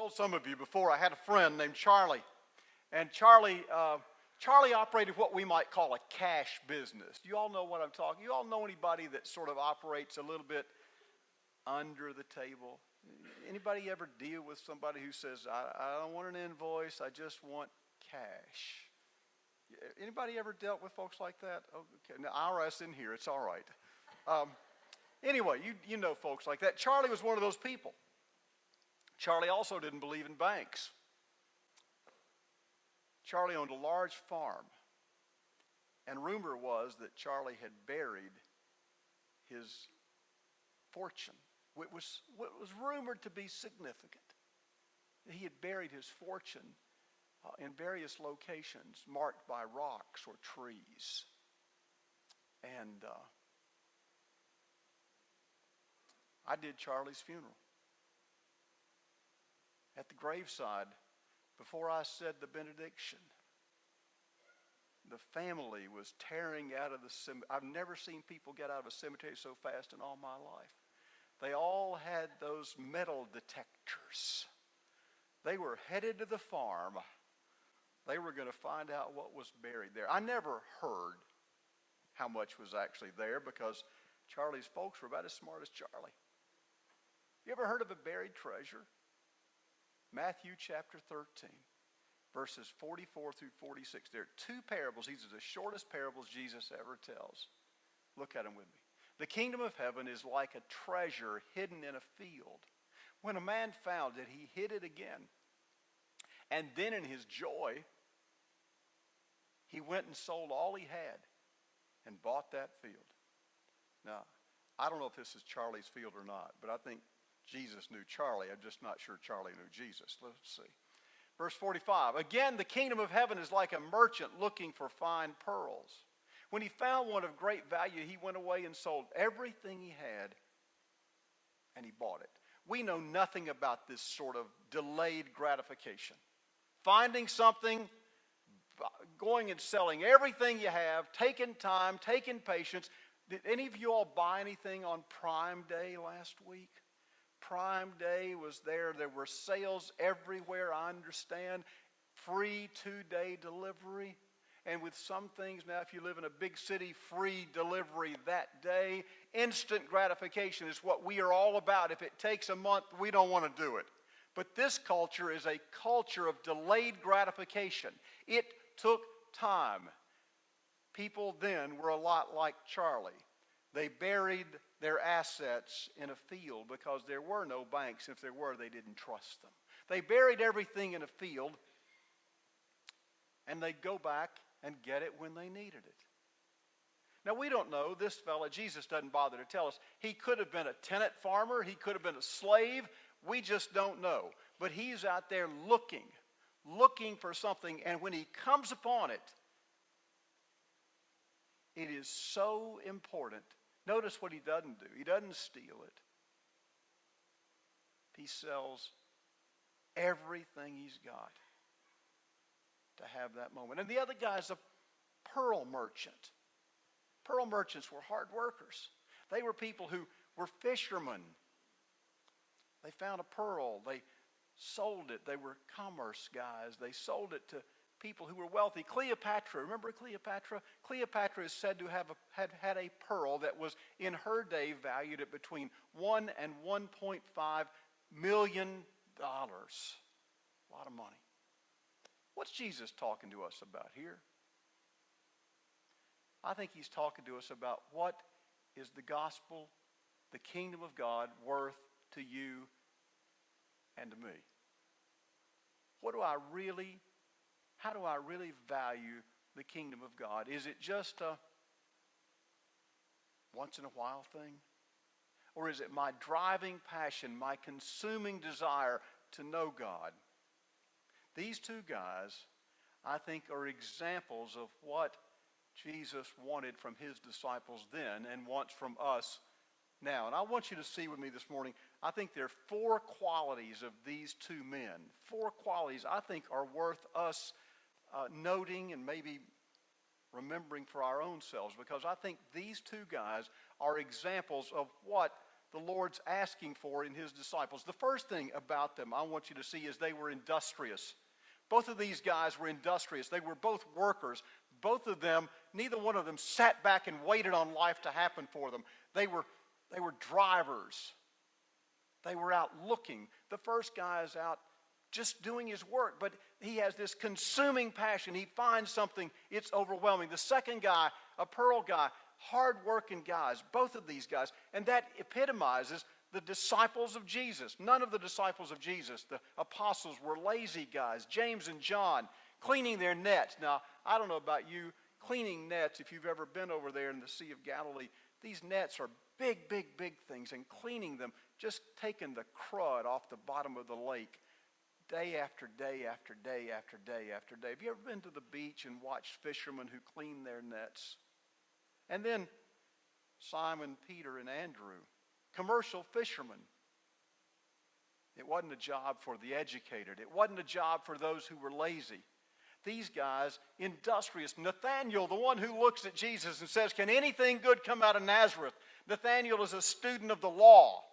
told some of you before, I had a friend named Charlie, and Charlie operated what we might call a cash business. Do you all know what I'm talking? You all know anybody that sort of operates a little bit under the table? Anybody ever deal with somebody who says, I don't want an invoice, I just want cash? Anybody ever dealt with folks like that? Okay, now IRS in here, it's all right. Anyway, you know folks like that. Charlie was one of those people. Charlie also didn't believe in banks. Charlie owned a large farm, and rumor was that Charlie had buried his fortune. What was rumored to be significant. He had buried his fortune in various locations marked by rocks or trees. And I did Charlie's funeral. At the graveside, before I said the benediction, the family was tearing out of the cemetery. I've never seen people get out of a cemetery so fast in all my life. They all had those metal detectors. They were headed to the farm. They were going to find out what was buried there. I never heard how much was actually there because Charlie's folks were about as smart as Charlie. You ever heard of a buried treasure? Matthew chapter 13, verses 44 through 46. There are two parables. These are the shortest parables Jesus ever tells. Look at them with me. The kingdom of heaven is like a treasure hidden in a field. When a man found it, he hid it again. And then in his joy, he went and sold all he had and bought that field. Now, I don't know if this is Charlie's field or not, but I think Jesus knew Charlie. I'm just not sure Charlie knew Jesus. Let's see. Verse 45. Again, the kingdom of heaven is like a merchant looking for fine pearls. When he found one of great value, he went away and sold everything he had, and he bought it. We know nothing about this sort of delayed gratification. Finding something, going and selling everything you have, taking time, taking patience. Did any of you all buy anything on Prime Day last week? Prime Day was there. There were sales everywhere, I understand. Free 2-day delivery. And with some things now, if you live in a big city, free delivery that day. Instant gratification is what we are all about. If it takes a month, we don't want to do it. But this culture is a culture of delayed gratification. It took time. People then were a lot like Charlie. They buried their assets in a field because there were no banks. If there were, they didn't trust them. They buried everything in a field, and they'd go back and get it when they needed it. Now, we don't know. This fella, Jesus doesn't bother to tell us. He could have been a tenant farmer. He could have been a slave. We just don't know. But he's out there looking for something, and when he comes upon it, it is so important. Notice what he doesn't do. He doesn't steal it. He sells everything he's got to have that moment. And the other guy's a pearl merchant. Pearl merchants were hard workers. They were people who were fishermen. They found a pearl. They sold it. They were commerce guys. They sold it to people who were wealthy. Cleopatra, remember Cleopatra? Cleopatra is said to have had a pearl that was in her day valued at between $1 and $1.5 million. A lot of money. What's Jesus talking to us about here? I think he's talking to us about what is the gospel, the kingdom of God, worth to you and to me. How do I really value the kingdom of God? Is it just a once in a while thing? Or is it my driving passion, my consuming desire to know God? These two guys, I think, are examples of what Jesus wanted from his disciples then and wants from us now. And I want you to see with me this morning, I think there are 4 qualities of these two men. 4 qualities I think are worth us noting and maybe remembering for our own selves, because I think these two guys are examples of what the Lord's asking for in his disciples. The first thing about them I want you to see is they were industrious. Both of these guys were industrious. They were both workers. Both of them, neither one of them sat back and waited on life to happen for them. They were drivers. They were out looking. The first guy is out just doing his work, but he has this consuming passion. He finds something, it's overwhelming. The second guy, a Pearl guy, hard-working guys, both of these guys, and that epitomizes the disciples of Jesus. None of the disciples of Jesus, the apostles, were lazy guys. James and John, cleaning their nets. Now, I don't know about you, cleaning nets, if you've ever been over there in the Sea of Galilee, these nets are big, big, big things, and cleaning them, just taking the crud off the bottom of the lake, day after day after day after day after day. Have you ever been to the beach and watched fishermen who clean their nets? And then Simon, Peter, and Andrew, commercial fishermen. It wasn't a job for the educated. It wasn't a job for those who were lazy. These guys, industrious. Nathanael, the one who looks at Jesus and says, "Can anything good come out of Nazareth?" Nathanael is a student of the law.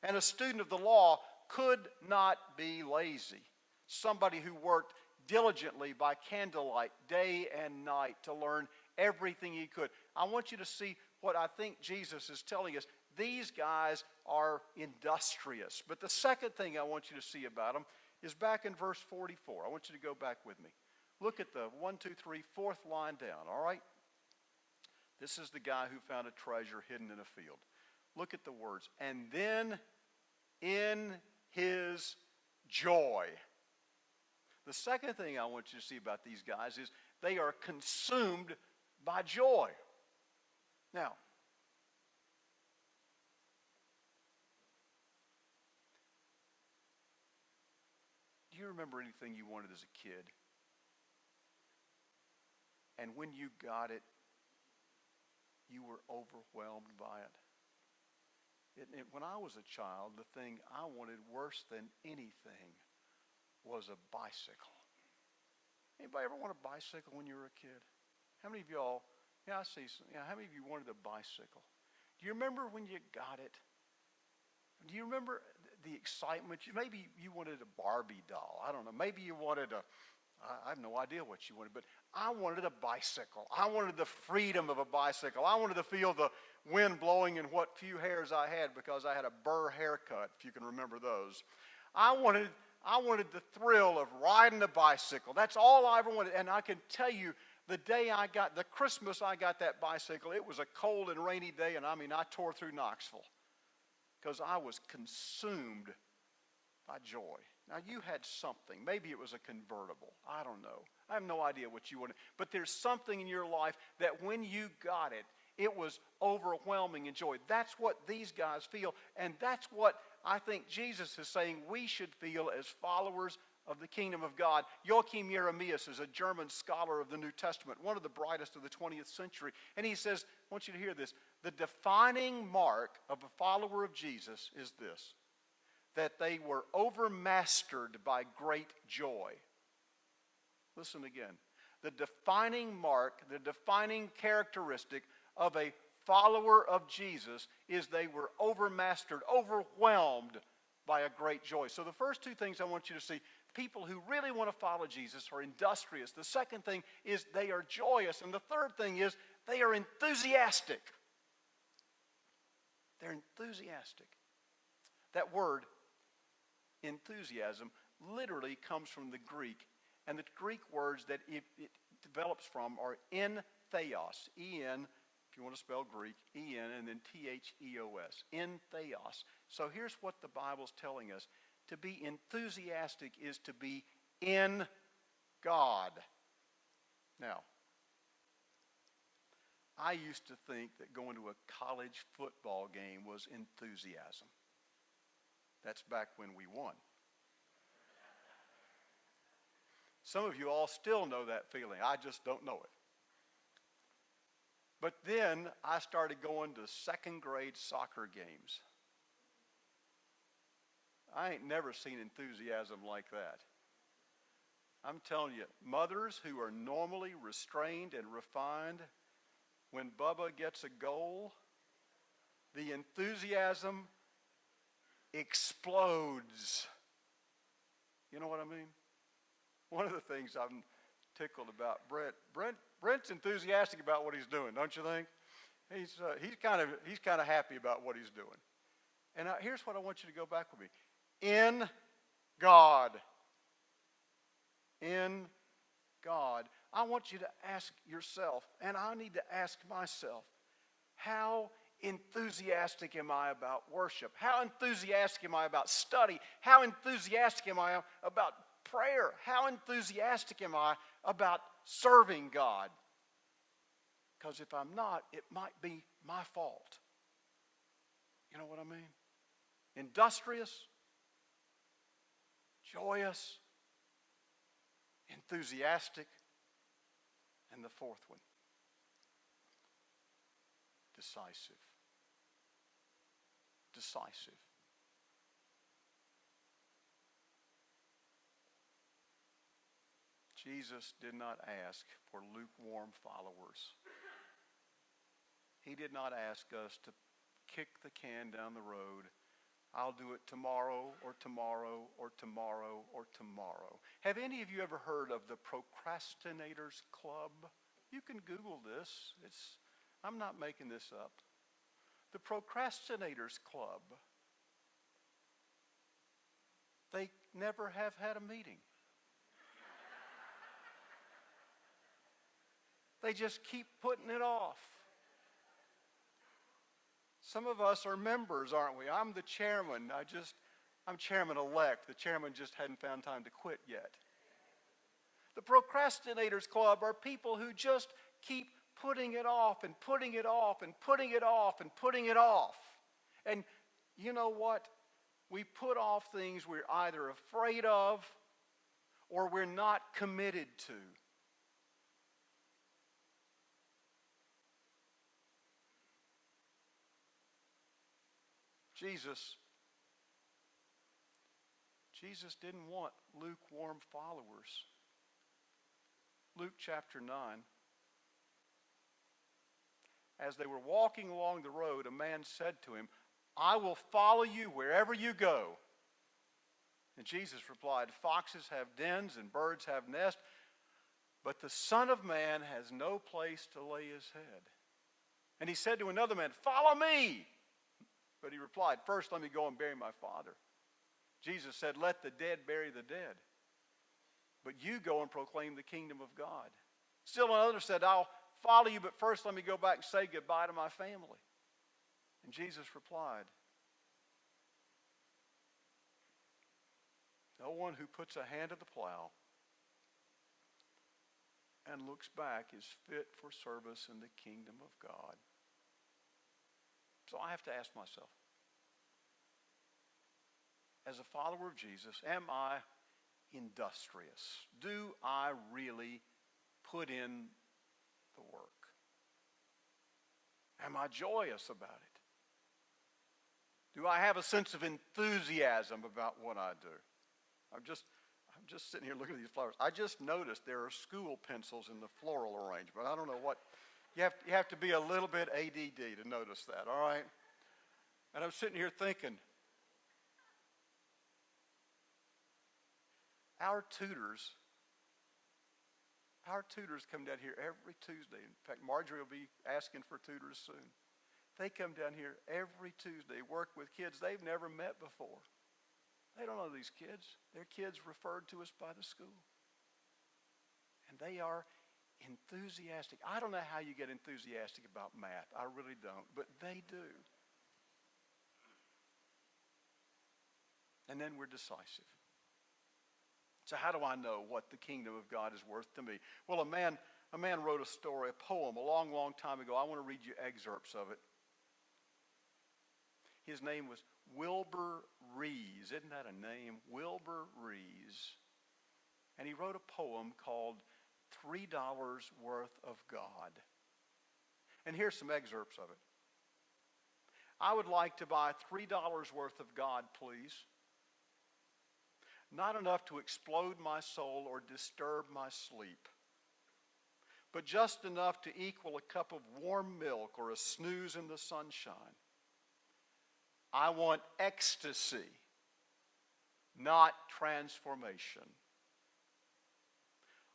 And a student of the law could not be lazy. Somebody who worked diligently by candlelight, day and night, to learn everything he could. I want you to see what I think Jesus is telling us. These guys are industrious. But the second thing I want you to see about them is back in verse 44. I want you to go back with me. Look at the 1, 2, 3, fourth line down, all right? This is the guy who found a treasure hidden in a field. Look at the words. And then in his joy. The second thing I want you to see about these guys is they are consumed by joy. Now, do you remember anything you wanted as a kid? And when you got it, you were overwhelmed by it? When I was a child, the thing I wanted worse than anything was a bicycle. Anybody ever want a bicycle when you were a kid? How many of y'all, I see some, how many of you wanted a bicycle? Do you remember when you got it? Do you remember the excitement? Maybe you wanted a Barbie doll. I don't know. Maybe you wanted I have no idea what you wanted, but I wanted a bicycle. I wanted the freedom of a bicycle. I wanted to feel the wind blowing in what few hairs I had because I had a burr haircut, if you can remember those. I wanted the thrill of riding a bicycle. That's all I ever wanted. And I can tell you, the Christmas I got that bicycle, it was a cold and rainy day, and I tore through Knoxville because I was consumed by joy. Now, you had something. Maybe it was a convertible. I don't know. I have no idea what you wanted. But there's something in your life that when you got it, it was overwhelming in joy. That's what these guys feel. And that's what I think Jesus is saying we should feel as followers of the kingdom of God. Joachim Jeremias is a German scholar of the New Testament, one of the brightest of the 20th century. And he says, I want you to hear this, the defining mark of a follower of Jesus is this, that they were overmastered by great joy. Listen again. The defining mark, the defining characteristic of a follower of Jesus is they were overmastered, overwhelmed by a great joy. So the first two things I want you to see, people who really want to follow Jesus are industrious. The second thing is they are joyous. And the third thing is they are enthusiastic. They're enthusiastic. That word, enthusiasm, literally comes from the Greek. And the Greek words that it develops from are entheos, E-N, if you want to spell Greek, E-N, and then T-H-E-O-S, entheos. So here's what the Bible's telling us. To be enthusiastic is to be in God. Now, I used to think that going to a college football game was enthusiasm. That's back when we won. Some of you all still know that feeling. I just don't know it. But then I started going to second grade soccer games. I ain't never seen enthusiasm like that. I'm telling you, mothers who are normally restrained and refined, when Bubba gets a goal, the enthusiasm explodes. You know what I mean? One of the things I'm tickled about Brent's enthusiastic about what he's doing, don't you think? He's kind of happy about what he's doing. And here's what I want you to go back with me. In God. In God. I want you to ask yourself, and I need to ask myself, how enthusiastic am I about worship? How enthusiastic am I about study? How enthusiastic am I about prayer? How enthusiastic am I about serving God? Because if I'm not, it might be my fault. You know what I mean? Industrious, joyous, enthusiastic, and the fourth one, decisive. Decisive. Jesus did not ask for lukewarm followers. He did not ask us to kick the can down the road. I'll do it tomorrow or tomorrow or tomorrow or tomorrow. Have any of you ever heard of the Procrastinators Club? You can Google this. I'm not making this up. The Procrastinators Club. They never have had a meeting. They just keep putting it off. Some of us are members, aren't we? I'm the chairman. I'm chairman-elect. The chairman just hadn't found time to quit yet. The Procrastinators Club are people who just keep putting it off and putting it off and putting it off and putting it off. And you know what? We put off things we're either afraid of or we're not committed to. Jesus didn't want lukewarm followers. Luke chapter 9. As they were walking along the road, a man said to him, I will follow you wherever you go. And Jesus replied, foxes have dens and birds have nests, but the Son of Man has no place to lay his head. And he said to another man, follow me. But he replied, first let me go and bury my father. Jesus said, let the dead bury the dead. But you go and proclaim the kingdom of God. Still another said, I'll follow you, but first let me go back and say goodbye to my family. And Jesus replied, no one who puts a hand to the plow and looks back is fit for service in the kingdom of God. So I have to ask myself, as a follower of Jesus, am I industrious? Do I really put in the work? Am I joyous about it? Do I have a sense of enthusiasm about what I do? I'm just sitting here looking at these flowers. I just noticed there are school pencils in the floral arrangement. I don't know what. You have to be a little bit ADD to notice that, all right? And I'm sitting here thinking, our tutors come down here every Tuesday. In fact, Marjorie will be asking for tutors soon. They come down here every Tuesday, work with kids they've never met before. They don't know these kids. They're kids referred to us by the school. And they are enthusiastic. I don't know how you get enthusiastic about math. I really don't. But they do. And then we're decisive. So how do I know what the kingdom of God is worth to me? Well, a man wrote a story, a poem, a long, long time ago. I want to read you excerpts of it. His name was Wilbur Rees. Isn't that a name? Wilbur Rees. And he wrote a poem called $3 Worth of God. And here's some excerpts of it. I would like to buy $3 worth of God, please. Not enough to explode my soul or disturb my sleep, but just enough to equal a cup of warm milk or a snooze in the sunshine. I want ecstasy, not transformation.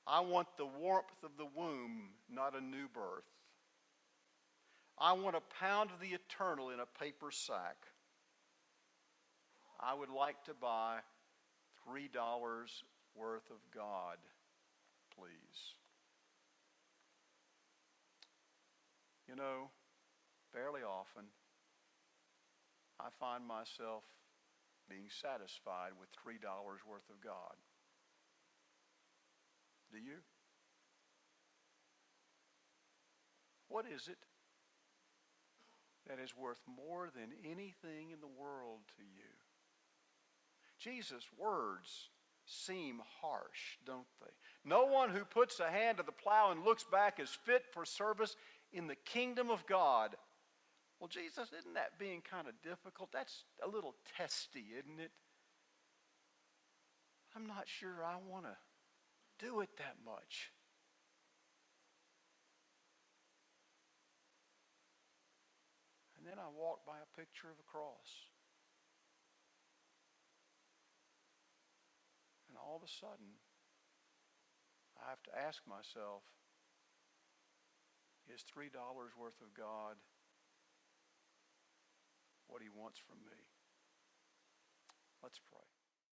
I want the warmth of the womb, not a new birth. I want a pound of the eternal in a paper sack. I would like to buy $3 worth of God, please. You know, fairly often, I find myself being satisfied with $3 worth of God. Do you? What is it that is worth more than anything in the world to you? Jesus' words seem harsh, don't they? No one who puts a hand to the plow and looks back is fit for service in the kingdom of God. Well, Jesus, isn't that being kind of difficult? That's a little testy, isn't it? I'm not sure I want to do it that much. And then I walk by a picture of a cross. And all of a sudden, I have to ask myself, is $3 worth of God what he wants from me? Let's pray.